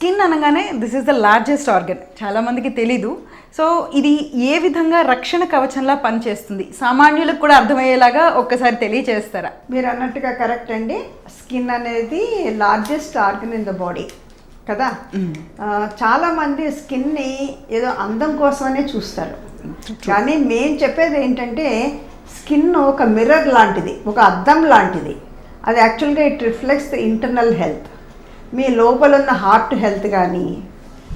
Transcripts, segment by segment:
Skin అనగానే this is the largest organ, చాలామందికి తెలీదు. సో ఇది ఏ విధంగా రక్షణ కవచంలా పనిచేస్తుంది, సామాన్యులకు కూడా అర్థమయ్యేలాగా ఒక్కసారి తెలియచేస్తారా? మీరు అన్నట్టుగా కరెక్ట్ అండి. స్కిన్ అనేది largest organ in the body కదా. చాలామంది స్కిన్ని ఏదో అందం కోసమనే చూస్తారు, కానీ మేము చెప్పేది ఏంటంటే స్కిన్ ఒక మిర్రర్ లాంటిది, ఒక అద్దం లాంటిది. అది యాక్చువల్గా it reflects the internal health. మీ లోపల ఉన్న హార్ట్ హెల్త్ కానీ,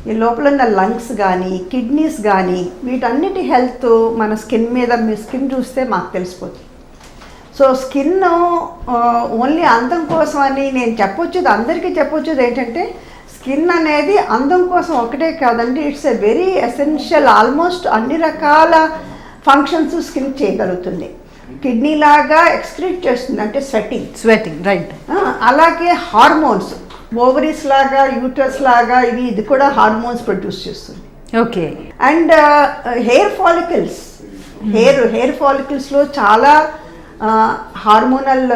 మీ లోపల ఉన్న లంగ్స్ కానీ, కిడ్నీస్ కానీ, వీటన్నిటి హెల్త్ మన స్కిన్ మీద, మీ స్కిన్ చూస్తే మాకు తెలిసిపోతుంది. సో స్కిన్ ఓన్లీ అందం కోసం అని నేను చెప్పొచ్చేది, అందరికీ చెప్పొచ్చేది ఏంటంటే స్కిన్ అనేది అందం కోసం ఒకటే కాదండి, it's a very essential. Almost అన్ని రకాల ఫంక్షన్స్ స్కిన్ చేయగలుగుతుంది. కిడ్నీ లాగా ఎక్స్క్రీట్ చేస్తుంది, అంటే స్వెట్టింగ్ రైట్. అలాగే హార్మోన్స్, ఓవరీస్ లాగా, యూట్రస్ లాగా ఇది కూడా హార్మోన్స్ ప్రొడ్యూస్ చేస్తుంది. ఓకే. అండ్ హెయిర్ ఫాలికల్స్లో చాలా హార్మోనల్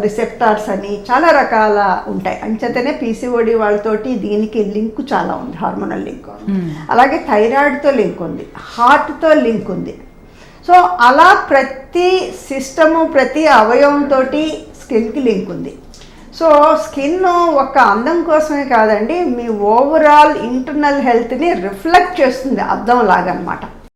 రిసెప్టార్స్ అని చాలా రకాల ఉంటాయి. అంచేతనే పీసీఓడి వాళ్ళతోటి దీనికి లింక్ చాలా ఉంది, హార్మోనల్ లింక్. అలాగే థైరాయిడ్తో లింక్ ఉంది, హార్ట్తో లింక్ ఉంది. సో అలా ప్రతి సిస్టము, ప్రతి అవయవంతో స్కిన్కి లింక్ ఉంది. సో స్కిన్ ఒక అందం కోసమే కాదండి, మీ ఓవరాల్ ఇంటర్నల్ హెల్త్ని రిఫ్లెక్ట్ చేస్తుంది, అద్దం లాగా అన్నమాట.